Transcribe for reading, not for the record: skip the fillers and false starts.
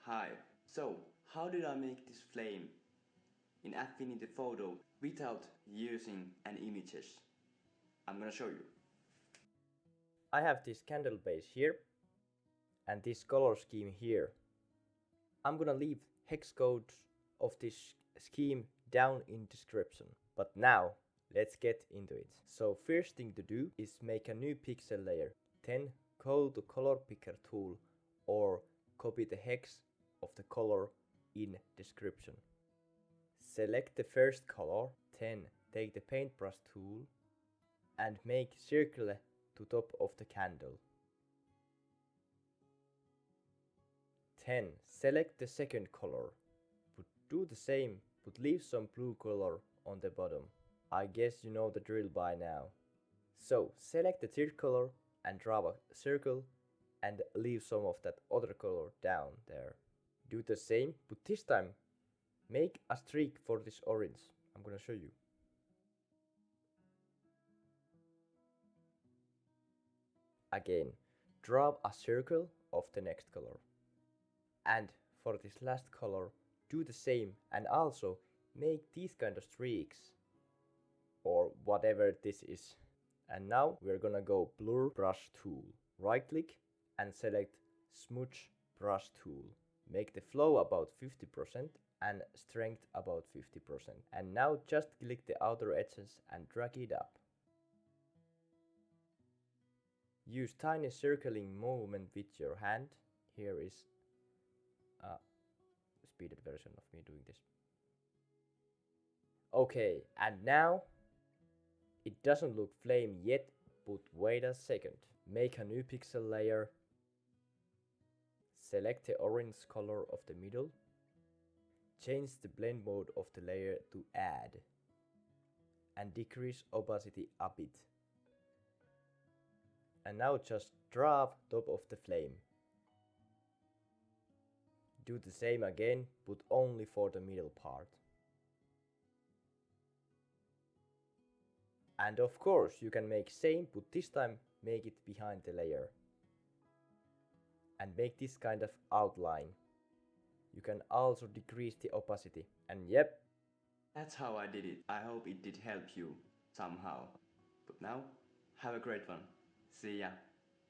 Hi, so how did I make this flame in Affinity Photo without using any images? I'm gonna show you. I have this candle base here and this color scheme here. I'm gonna leave hex codes of this scheme down in description. But now let's get into it. So first thing to do is make a new pixel layer. Then go to color picker tool or copy the hex of the color in description. Select the first color, then take the paintbrush tool and make circle to top of the candle. Then select the second color, but do the same, but leave some blue color on the bottom. I guess you know the drill by now. So select the third color and draw a circle and leave some of that other color down there. Do the same, but this time make a streak for this orange. I'm gonna show you. Again, draw a circle of the next color. And for this last color, do the same and also make these kind of streaks or whatever this is. And now we're gonna go blur brush tool. Right click and select smudge brush tool. Make the flow about 50% and strength about 50%. And now just click the outer edges and drag it up. Use tiny circling movement with your hand. Here is a speeded version of me doing this. Okay, and now it doesn't look flame yet, but wait a second. Make a new pixel layer. Select the orange color of the middle. Change the blend mode of the layer to add. And decrease opacity a bit. And now just draw top of the flame. Do the same again, but only for the middle part. And of course you can make same, but this time make it behind the layer. And make this kind of outline. You can also decrease the opacity. And yep. That's how I did it. I hope it did help you somehow. But now, have a great one. See ya.